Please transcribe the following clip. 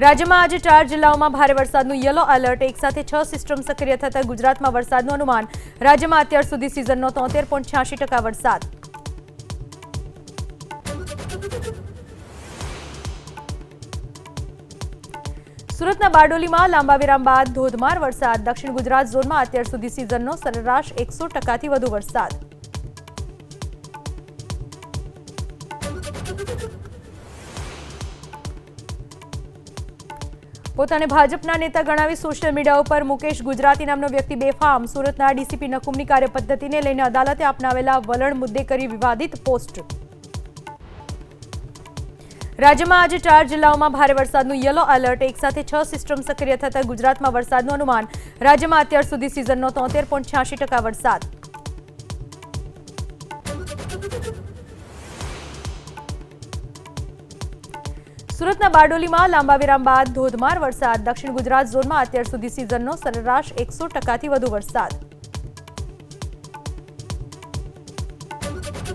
રાજ્યમાં આજે 4 જિલ્લાઓમાં ભારે વરસાદનું યલો એલર્ટ. એક સાથે 6 સિસ્ટમ સક્રિય થતા ગુજરાતમાં વરસાદનું અનુમાન. રાજ્યમાં અત્યાર સુધી સિઝનનો 73.86% વરસાદ. સુરતના બારડોલીમાં લાંબા વિરામ બાદ ધોધમાર વરસાદ. દક્ષિણ ગુજરાત ઝોનમાં અત્યાર સુધી સિઝનનો સરેરાશ 100%થી વધુ વરસાદ. પોતાને ભાજપના નેતા ગણાવી સોશિયલ મીડિયા ઉપર મુકેશ ગુજરાતી નામનો વ્યક્તિ બેફામ. સુરતના ડીસીપી નકુમની કાર્યપદ્ધતિને લઈને અદાલતે અપનાવેલા વલણ મુદ્દે કરી વિવાદિત પોસ્ટ. રાજ્યમાં આજે 4 જિલ્લાઓમાં ભારે વરસાદનું યલો એલર્ટ. એક સાથે 6 સિસ્ટમ સક્રિય થતા ગુજરાતમાં વરસાદનું અનુમાન. રાજ્યમાં અત્યાર સુધી સિઝનનો 73.86% વરસાદ. સુરતના બારડોલીમાં લાંબા વિરામ બાદ ધોધમાર વરસાદ. દક્ષિણ ગુજરાત ઝોનમાં અત્યાર સુધી સિઝનનો સરેરાશ 100%થી વધુ વરસાદ.